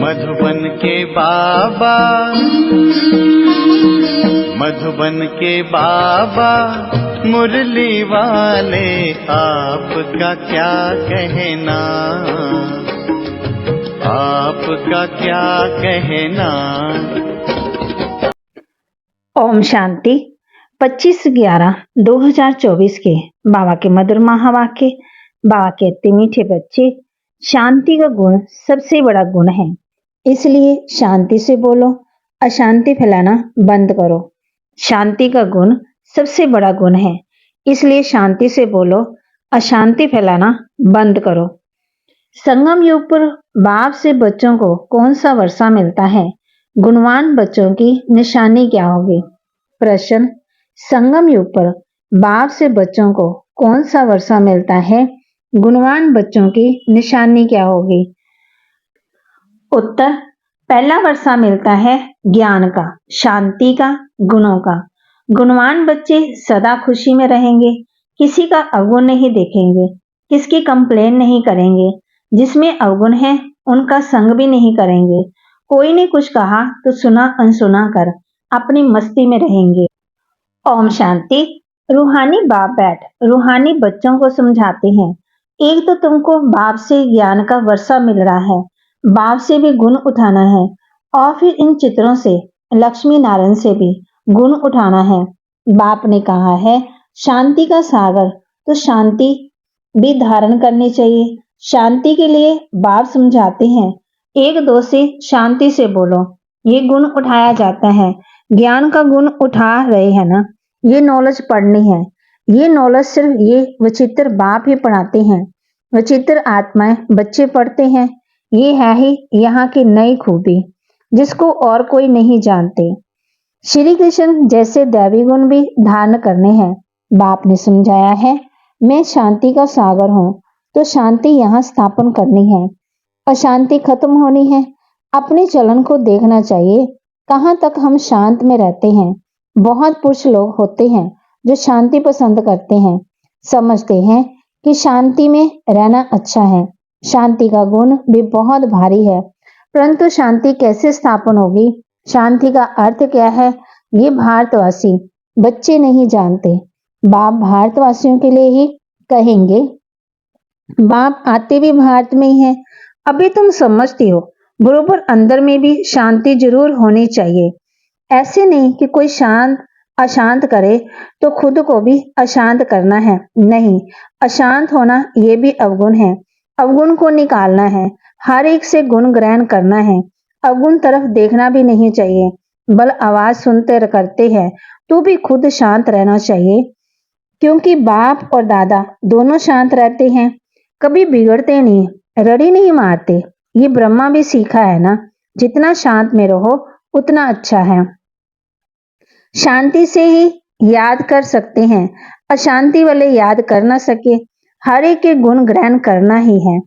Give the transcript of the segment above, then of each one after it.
मधुबन के बाबा, मधुबन के बाबा मुरली वाले, आपका क्या कहना, आपका क्या कहना। ओम शांति। 25/11/2024 के बाबा के मधुर महावाक्य। बाबा कहते मीठे बच्चे, शांति का गुण सबसे बड़ा गुण है, इसलिए शांति से बोलो, अशांति फैलाना बंद करो। शांति का गुण सबसे बड़ा गुण है, इसलिए शांति से बोलो, अशांति फैलाना बंद करो। संगम युग पर बाप से बच्चों को कौन सा वर्षा मिलता है? गुणवान बच्चों की निशानी क्या होगी? प्रश्न, संगम युग पर बाप से बच्चों को कौन सा वर्षा मिलता है? गुणवान बच्चों की निशानी क्या होगी? उत्तर, पहला वर्षा मिलता है ज्ञान का, शांति का, गुणों का। गुणवान बच्चे सदा खुशी में रहेंगे, किसी का अवगुण नहीं देखेंगे, किसकी कंप्लेन नहीं करेंगे, जिसमें अवगुण है उनका संग भी नहीं करेंगे। कोई ने कुछ कहा तो सुना अनसुना कर अपनी मस्ती में रहेंगे। ओम शांति। रूहानी बाप बैठ रूहानी बच्चों को समझाते हैं, एक तो तुमको बाप से ज्ञान का वर्षा मिल रहा है, बाप से भी गुण उठाना है, और फिर इन चित्रों से, लक्ष्मी नारायण से भी गुण उठाना है। बाप ने कहा है शांति का सागर, तो शांति भी धारण करनी चाहिए। शांति के लिए बाप समझाते हैं, एक दो से शांति से बोलो, ये गुण उठाया जाता है। ज्ञान का गुण उठा रहे हैं ना, ये नॉलेज पढ़नी है। ये नॉलेज सिर्फ ये विचित्र बाप ही पढ़ाते हैं, विचित्र आत्माएं बच्चे पढ़ते हैं। ये है ही यहाँ की नई खूबी, जिसको और कोई नहीं जानते। श्री कृष्ण जैसे दैवी गुण भी धारण करने हैं। बाप ने समझाया है, मैं शांति का सागर हूँ, तो शांति यहाँ स्थापन करनी है, अशांति खत्म होनी है। अपने चलन को देखना चाहिए, कहाँ तक हम शांत में रहते हैं। बहुत पुरुष लोग होते हैं जो शांति पसंद करते हैं, समझते हैं कि शांति में रहना अच्छा है। शांति का गुण भी बहुत भारी है, परंतु शांति कैसे स्थापन होगी, शांति का अर्थ क्या है, ये भारतवासी बच्चे नहीं जानते। बाप भारतवासियों के लिए ही कहेंगे। बाप आते भी भारत में ही है। अभी तुम समझती हो, बरोबर अंदर में भी शांति जरूर होनी चाहिए। ऐसे नहीं कि कोई शांत अशांत करे तो खुद को भी अशांत करना है, नहीं। अशांत होना ये भी अवगुण है, अवगुण को निकालना है। हर एक से गुण ग्रहण करना है, अवगुण तरफ देखना भी नहीं चाहिए। बल आवाज सुनते करते हैं तो भी खुद शांत रहना चाहिए, क्योंकि बाप और दादा दोनों शांत रहते हैं, कभी बिगड़ते नहीं, रड़ी नहीं मारते। ये ब्रह्मा भी सीखा है ना, जितना शांत में रहो उतना अच्छा है। शांति से ही याद कर सकते हैं, अशांति वाले याद कर ना सके। हर एक के गुण ग्रहण करना ही है।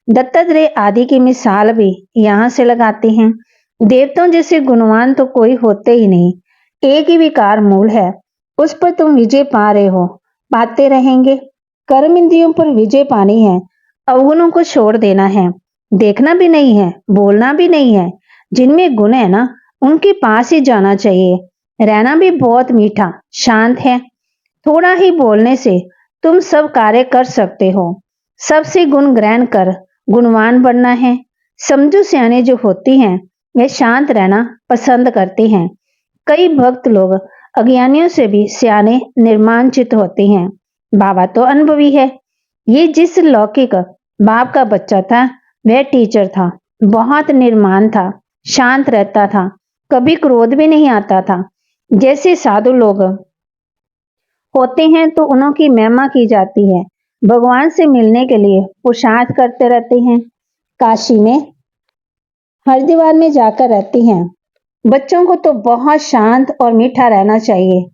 दत्तात्रेय आदि की मिसाल भी यहाँ से लगाते हैं। देवताओं जैसे गुणवान तो कोई होते ही नहीं, एक ही विकार मूल है, उस पर तुम विजय पा रहे हो, पाते रहेंगे। कर्म इंद्रियों पर विजय पानी है, अवगुणों को छोड़ देना है, देखना भी नहीं है, बोलना भी नहीं है। जिनमें गुण है ना, उनके पास ही जाना चाहिए। रहना भी बहुत मीठा शांत है, थोड़ा ही बोलने से तुम सब कार्य कर सकते हो। सबसे गुण ग्रहण कर गुणवान बनना है। समझो सियाने जो होती हैं वे शांत रहना पसंद करते हैं। कई भक्त लोग अज्ञानियों से भी सियाने निर्माणचित होते हैं। बाबा तो अनुभवी है। ये जिस लौकिक बाप का बच्चा था वह टीचर था, बहुत निर्माण था, शांत रहता था, कभी क्रोध भी नहीं आता था। जैसे साधु लोग होते हैं तो उनकी महिमा की जाती है, भगवान से मिलने के लिए पुरुषार्थ करते रहते हैं। काशी में हरिद्वार में जाकर रहती हैं। बच्चों को तो बहुत शांत और मीठा रहना चाहिए।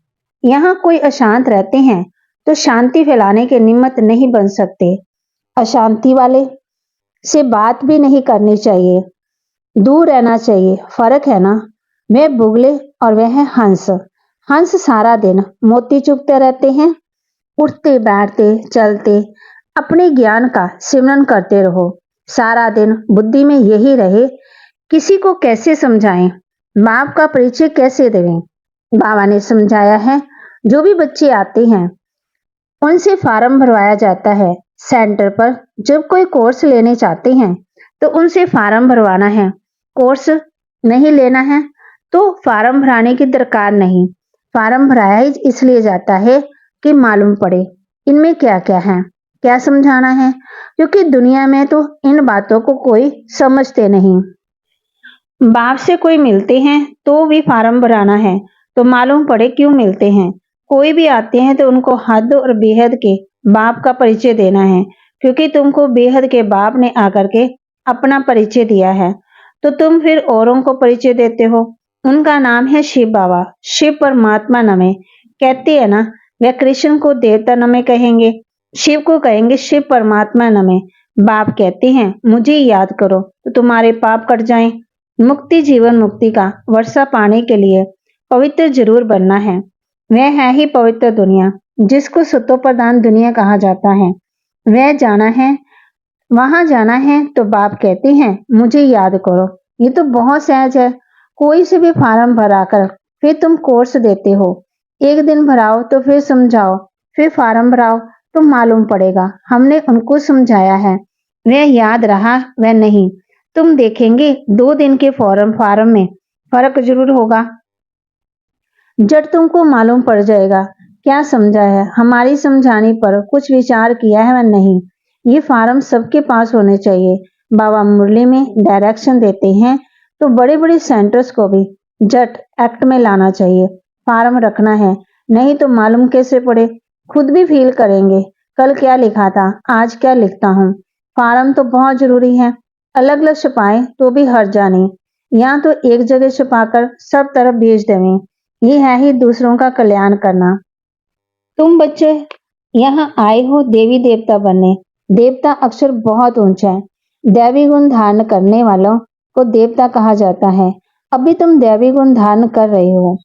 यहाँ कोई अशांत रहते हैं तो शांति फैलाने के निमित्त नहीं बन सकते। अशांति वाले से बात भी नहीं करनी चाहिए, दूर रहना चाहिए। फर्क है ना, वह बुगले और वह है हंस। हंस सारा दिन मोती चुगते रहते हैं, उठते बैठते चलते अपने ज्ञान का सिमरन करते रहो। सारा दिन बुद्धि में यही रहे किसी को कैसे समझाएं, बाप का परिचय कैसे दें। बाबा ने समझाया है, जो भी बच्चे आते हैं उनसे फार्म भरवाया जाता है सेंटर पर। जब कोई कोर्स लेने चाहते हैं तो उनसे फार्म भरवाना है। कोर्स नहीं लेना है तो फार्म भराने की दरकार नहीं। फार्म भराया ही इसलिए जाता है कि मालूम पड़े इनमें क्या क्या है, क्या समझाना है, क्योंकि दुनिया में तो इन बातों को कोई समझते नहीं। बाप से कोई मिलते हैं तो भी फार्म भराना है, तो मालूम पड़े क्यों मिलते हैं। कोई भी आते हैं तो उनको हद और बेहद के बाप का परिचय देना है, क्योंकि तुमको बेहद के बाप ने आकर के अपना परिचय दिया है, तो तुम फिर औरों को परिचय देते हो। उनका नाम है शिव बाबा, शिव परमात्मा नमे। कहते हैं ना, वह कृष्ण को देवता नमे कहेंगे, शिव को कहेंगे शिव परमात्मा नमे। बाप कहते हैं मुझे याद करो तो तुम्हारे पाप कट जाएं। मुक्ति जीवन मुक्ति का वर्षा पाने के लिए पवित्र जरूर बनना है। वह है ही पवित्र दुनिया, जिसको सतो प्रधान दुनिया कहा जाता है। वह जाना है, वहां जाना है, तो बाप कहते हैं मुझे याद करो। ये तो बहुत सहज है। कोई से भी फार्म भराकर फिर तुम कोर्स देते हो। एक दिन भराओ तो फिर समझाओ, फिर फार्म भराओ तो मालूम पड़ेगा। हमने उनको समझाया है, वह याद रहा वह नहीं। तुम देखेंगे 2 दिन के फार्म में फर्क जरूर होगा। जब तुमको मालूम पड़ जाएगा क्या समझा है, हमारी समझाने पर कुछ विचार किया है व नहीं। ये फार्म सबके पास होने चाहिए। बाबा मुरली में डायरेक्शन देते हैं तो बड़े बड़े सेंटर्स को भी जट एक्ट में लाना चाहिए। फार्म रखना है, नहीं तो मालूम कैसे पड़े। खुद भी फील करेंगे, कल क्या लिखा था, आज क्या लिखता हूँ। फार्म तो बहुत जरूरी है। अलग अलग छपाए तो भी हर्जा नहीं, या तो एक जगह छुपाकर सब तरफ भेज देवें। ये है ही दूसरों का कल्याण करना। तुम बच्चे यहाँ आए हो देवी देवता बनने। देवता अक्षर बहुत ऊंचा है। दैवी गुण धारण करने वालों को देवता कहा जाता है। अभी तुम दैवी गुण धारण कर रहे हो,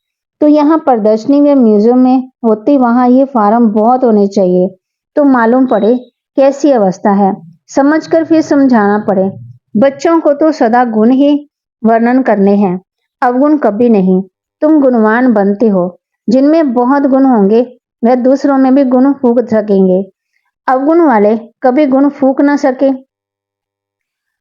तो यहाँ प्रदर्शनी में म्यूजियम में होती वहां ये फार्म बहुत होने चाहिए, तो मालूम पड़े कैसी अवस्था है। समझकर फिर समझाना पड़े। बच्चों को तो सदा गुण ही वर्णन करने हैं, अवगुण कभी नहीं। तुम गुणवान बनते हो। जिनमें बहुत गुण होंगे वह दूसरों में भी गुण फूंक सकेंगे। अवगुण वाले कभी गुण फूंक ना सके।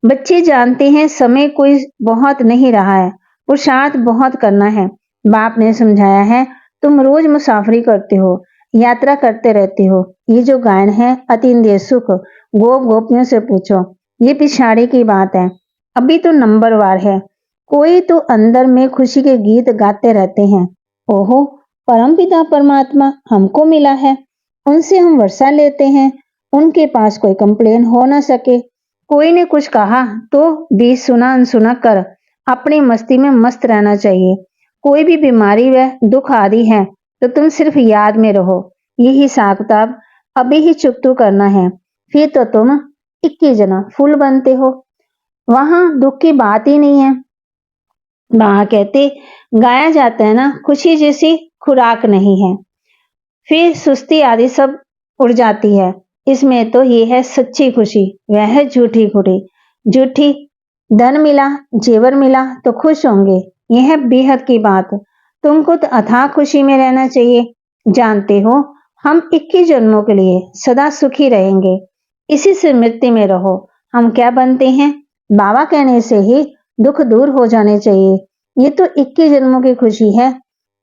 बच्चे जानते हैं समय कोई बहुत नहीं रहा है, पुरुषार्थ बहुत करना है। बाप ने समझाया है, तुम रोज मुसाफरी करते हो, यात्रा करते रहते हो। ये जो गायन है अतीन्द्रिय सुख, गोप गोपियों से पूछो, ये पिछाड़ी की बात है। अभी तो नंबरवार है। कोई तो अंदर में खुशी के गीत गाते रहते हैं। ओहो, परमपिता परमात्मा हमको मिला है, उनसे हम वर्षा लेते हैं। उनके पास कोई कंप्लेन हो ना सके। कोई ने कुछ कहा तो भी सुना अनसुना कर अपनी मस्ती में मस्त रहना चाहिए। कोई भी बीमारी व दुख आदि है तो तुम सिर्फ याद में रहो। ये हिसाब किताब अभी ही चुकतू करना है, फिर तो तुम 21 जना फूल बनते हो। वहां दुख की बात ही नहीं है। वहां कहते गाया जाता है ना, खुशी जैसी खुराक नहीं है। फिर सुस्ती आदि सब उड़ जाती है। इसमें तो ये है सच्ची खुशी, वह है झूठी खुशी। झूठी धन मिला, जेवर मिला तो खुश होंगे, यह है बेहद की बात। तुमको तो अथाह खुशी में रहना चाहिए। जानते हो हम 21 जन्मों के लिए सदा सुखी रहेंगे। इसी स्मृति में रहो। हम क्या बनते हैं, बाबा कहने से ही दुख दूर हो जाने चाहिए। ये तो 21 जन्मों की खुशी है।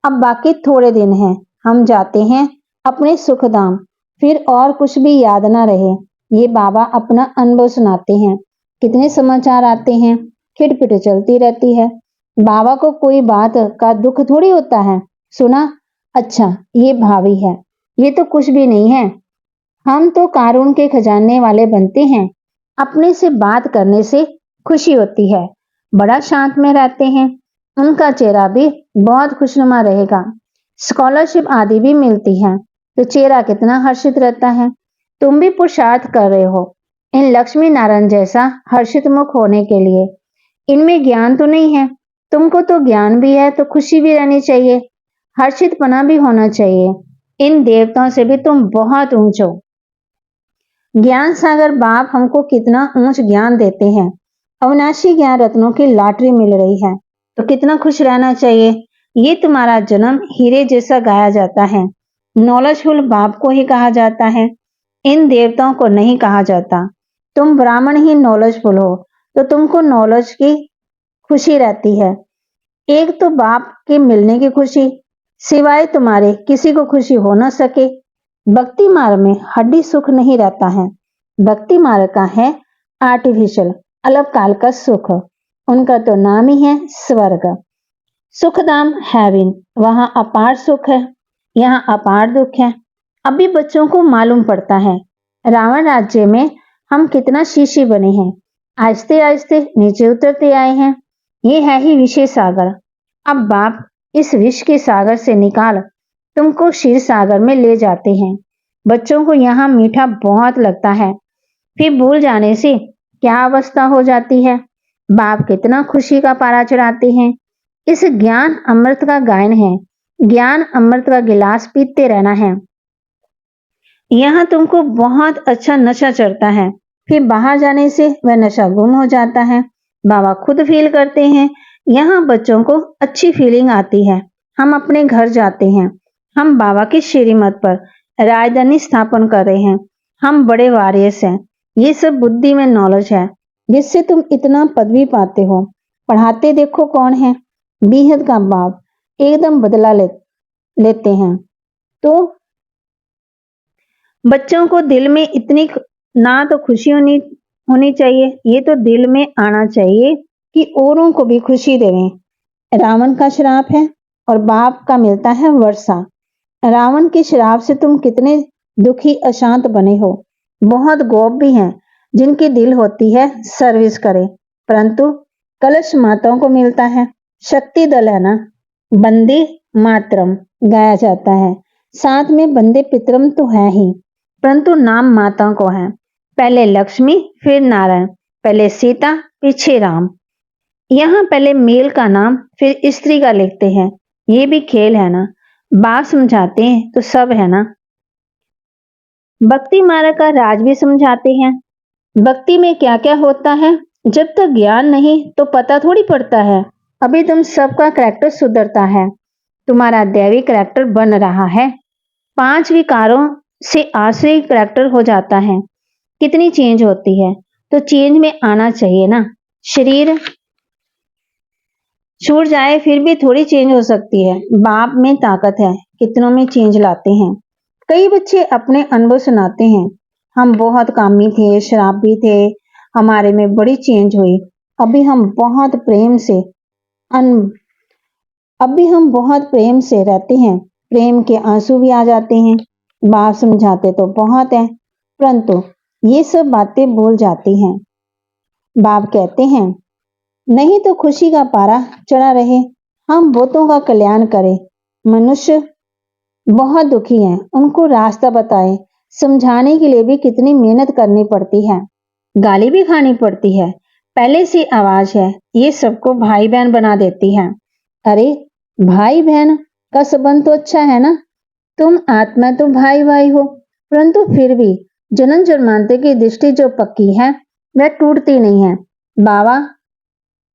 अब बाकी थोड़े दिन हैं, हम जाते हैं अपने सुखधाम, फिर और कुछ भी याद ना रहे। ये बाबा अपना अनुभव सुनाते हैं। कितने समाचार आते हैं, खिटपिट चलती रहती है। बाबा को कोई बात का दुख थोड़ी होता है। सुना, अच्छा ये भावी है, ये तो कुछ भी नहीं है। हम तो कारून के खजाने वाले बनते हैं। अपने से बात करने से खुशी होती है। बड़ा शांत में रहते हैं। उनका चेहरा भी बहुत खुशनुमा रहेगा। स्कॉलरशिप आदि भी मिलती है तो चेहरा कितना हर्षित रहता है। तुम भी पुरुषार्थ कर रहे हो इन लक्ष्मी नारायण जैसा हर्षित मुख होने के लिए। इनमें ज्ञान तो नहीं है, तुमको तो ज्ञान भी है, तो खुशी भी रहनी चाहिए, हर्षितपना भी होना चाहिए। इन देवताओं से भी तुम बहुत ऊंच हो। ज्ञान सागर बाप हमको कितना ऊंच ज्ञान देते हैं। अविनाशी ज्ञान रत्नों की लॉटरी मिल रही है, तो कितना खुश रहना चाहिए। ये तुम्हारा जन्म हीरे जैसा गाया जाता है। नॉलेजफुल बाप को ही कहा जाता है, इन देवताओं को नहीं कहा जाता। तुम ब्राह्मण ही नॉलेजफुल हो, तो तुमको नॉलेज की खुशी रहती है। एक तो बाप के मिलने की खुशी, सिवाय तुम्हारे किसी को खुशी हो न सके। भक्ति मार्ग में हड्डी सुख नहीं रहता है। भक्ति मार्ग का है आर्टिफिशियल अल्पकाल का सुख। उनका तो नाम ही है स्वर्ग। सुखधाम हेवन, वहां अपार सुख है, यहाँ अपार दुख है। अभी बच्चों को मालूम पड़ता है रावण राज्य में हम कितना शीशी बने हैं, आहिस्ते आहिस्ते नीचे उतरते आए हैं। ये है ही विषय सागर। अब बाप इस विष के सागर से निकाल तुमको क्षीर सागर में ले जाते हैं। बच्चों को यहाँ मीठा बहुत लगता है, फिर भूल जाने से क्या अवस्था हो जाती है। बाप कितना खुशी का पारा चढ़ाते हैं। इस ज्ञान अमृत का गायन है। ज्ञान अमृत का गिलास पीते रहना है। यहाँ तुमको बहुत अच्छा नशा चढ़ता है, फिर बाहर जाने से वह नशा गुम हो जाता है। बाबा खुद फील करते हैं। यहाँ बच्चों को अच्छी फीलिंग आती है। हम अपने घर जाते हैं, हम बाबा की श्रीमत पर राजधानी स्थापन कर रहे हैं। हम बड़े वारियर्स हैं। ये सब बुद्धि में नॉलेज है, जिससे तुम इतना पदवी पाते हो। पढ़ाते देखो कौन है, बेहद का बाप एकदम बदला लेते हैं। तो बच्चों को दिल में इतनी ना तो खुशी होनी होनी चाहिए, ये तो दिल में आना चाहिए कि औरों को भी खुशी देवें। रावण का श्राप है और बाप का मिलता है वर्षा। रावण के श्राप से तुम कितने दुखी अशांत बने हो। बहुत गोप भी हैं जिनकी दिल होती है सर्विस करे, परंतु कलश माताओं को मिलता है। शक्ति दल है ना, बंदे मातरम गाया जाता है, साथ में बंदे पितरम तो है ही, परंतु नाम माताओं को है। पहले लक्ष्मी फिर नारायण, पहले सीता पीछे राम। यहाँ पहले मेल का नाम फिर स्त्री का लिखते हैं। ये भी खेल है ना, बाप समझाते हैं तो सब है ना। भक्ति मार्ग का राज भी समझाते हैं। भक्ति में क्या क्या होता है, जब तक ज्ञान नहीं तो पता थोड़ी पड़ता है। अभी तुम सबका करैक्टर सुधरता है, तुम्हारा दैवी करैक्टर बन रहा है। 5 विकारों से आश्रय करैक्टर हो जाता है। कितनी चेंज होती है, तो चेंज में आना चाहिए ना। शरीर छूट जाए फिर भी थोड़ी चेंज हो सकती है। बाप में ताकत है, कितनों में चेंज लाते हैं। कई बच्चे अपने अनुभव सुनाते हैं, हम बहुत कामी थे, शराबी थे, हमारे में बड़ी चेंज हुई। अभी हम बहुत प्रेम से अन अभी हम बहुत प्रेम से रहते हैं। प्रेम के आंसू भी आ जाते हैं। बाप समझाते तो बहुत है, परंतु ये सब बातें भूल जाती हैं। बाप कहते हैं नहीं तो खुशी का पारा चढ़ा रहे, हम बहुतों का कल्याण करें। मनुष्य बहुत दुखी हैं, उनको रास्ता बताएं। समझाने के लिए भी कितनी मेहनत करनी पड़ती है, गाली भी खानी पड़ती है। पहले से आवाज है, ये सबको भाई बहन बना देती है। अरे भाई बहन का संबंध तो अच्छा है ना, तुम आत्मा तो भाई भाई हो, परंतु फिर भी जन्म जन्मांतर की दृष्टि जो पक्की है वह टूटती नहीं है। बाबा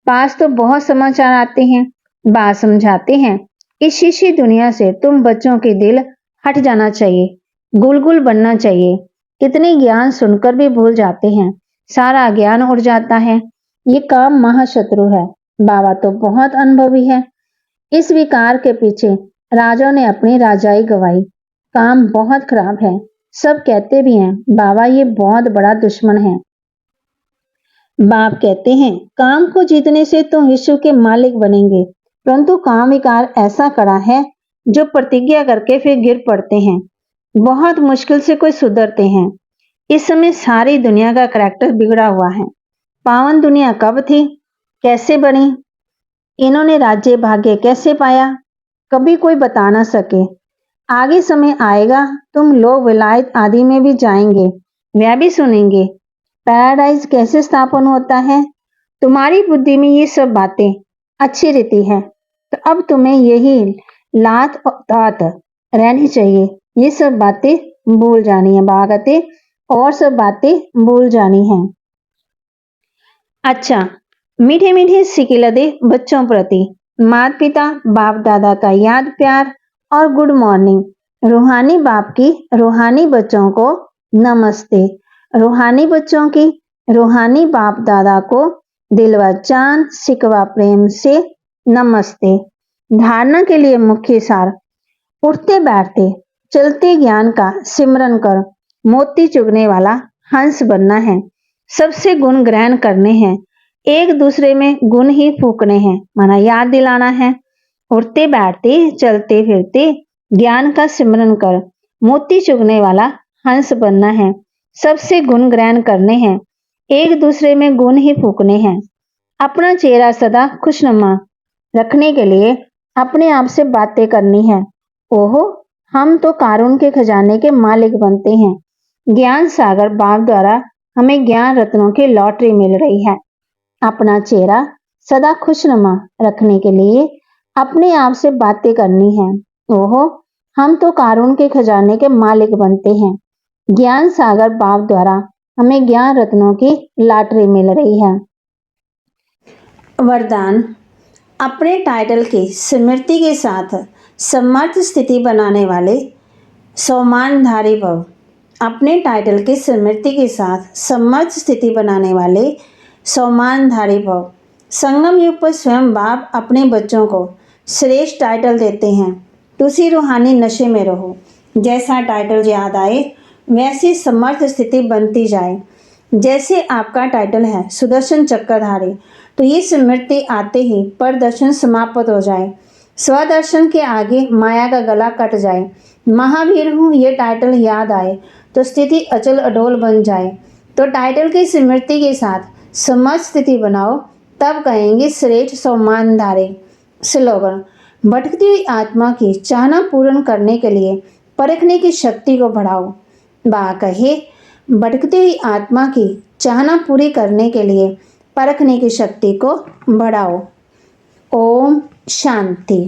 पास तो बहुत समाचार आते हैं, बात समझाते हैं। इस शीशी दुनिया से तुम बच्चों के दिल हट जाना चाहिए, गुलगुल बनना चाहिए। कितने ज्ञान सुनकर भी भूल जाते हैं, सारा ज्ञान उड़ जाता है। ये काम महाशत्रु है। बाबा तो बहुत अनुभवी है। इस विकार के पीछे राजाओं ने अपनी राजाई गवाई। काम बहुत खराब है। सब कहते भी हैं बाबा ये बहुत बड़ा दुश्मन है। बाप कहते हैं काम को जीतने से तुम विश्व के मालिक बनेंगे, परंतु काम विकार ऐसा कड़ा है जो प्रतिज्ञा करके फिर गिर पड़ते हैं। बहुत मुश्किल से कोई सुधरते हैं। इस समय सारी दुनिया का करैक्टर बिगड़ा हुआ है। पावन दुनिया कब थी, कैसे बनी, इन्होंने राज्य भाग्य कैसे पाया, कभी कोई बता ना सके। आगे समय आएगा तुम लोग विलायत आदि में भी जाएंगे, वह भी सुनेंगे पैराडाइज कैसे स्थापन होता है। तुम्हारी बुद्धि में ये सब बातें अच्छी रहती है, तो अब तुम्हें यही लात और तात रहनी चाहिए। ये सब बातें भूल जानी है, बागते और सब बातें भूल जानी है। अच्छा, मीठे मीठे सिकिलदे बच्चों प्रति माता पिता बाप दादा का याद प्यार और गुड मॉर्निंग। रूहानी बाप की रूहानी बच्चों को नमस्ते। रूहानी बच्चों की रूहानी बाप दादा को दिलवा जान सिकवा प्रेम से नमस्ते। धारणा के लिए मुख्य सार। उठते बैठते चलते ज्ञान का सिमरन कर मोती चुगने वाला हंस बनना है। सबसे गुण ग्रहण करने हैं, एक दूसरे में गुण ही फूकने हैं, माना याद दिलाना है। उठते बैठते चलते फिरते ज्ञान का सिमरन कर मोती चुगने वाला हंस बनना है। सबसे गुण ग्रहण करने हैं, एक दूसरे में गुण ही फूकने हैं। अपना चेहरा सदा खुशनुमा रखने के लिए अपने आप से बातें करनी है। ओहो, हम तो कारून के खजाने के मालिक बनते हैं। ज्ञान सागर बाप द्वारा हमें ज्ञान रत्नों की लॉटरी मिल रही है। अपना चेहरा सदा खुशनुमा रखने के लिए अपने आप से बातें करनी है। ओहो, हम तो कारून के खजाने के मालिक बनते हैं। ज्ञान सागर बाप द्वारा हमें ज्ञान रत्नों की लॉटरी मिल रही है। वरदान। अपने टाइटल की स्मृति के साथ समर्थ स्थिति बनाने वाले सम्मानधारी भव। अपने टाइटल की स्मृति के साथ समर्थ स्थिति बनाने वाले सम्मानधारी भव। संगम युग पर स्वयं बाप अपने बच्चों को श्रेष्ठ टाइटल देते हैं। तुसी रूहानी नशे में रहो। जैसा टाइटल याद आए वैसी समर्थ स्थिति बनती जाए। जैसे आपका टाइटल है सुदर्शन चक्रधारी, तो ये स्मृति आते ही परदर्शन समाप्त हो जाए। स्वदर्शन के आगे माया का गला कट जाए। महावीर हूँ ये टाइटल याद आए तो स्थिति अचल अडोल बन जाए। तो टाइटल की स्मृति के साथ समर्थ स्थिति बनाओ, तब कहेंगे श्रेष्ठ सम्मानधारी। स्लोगन। भटकती हुई आत्मा की चाहना पूर्ण करने के लिए परखने की शक्ति को बढ़ाओ। बा कहे, भटकती हुई आत्मा की चाहना पूरी करने के लिए परखने की शक्ति को बढ़ाओ। ओम शांति।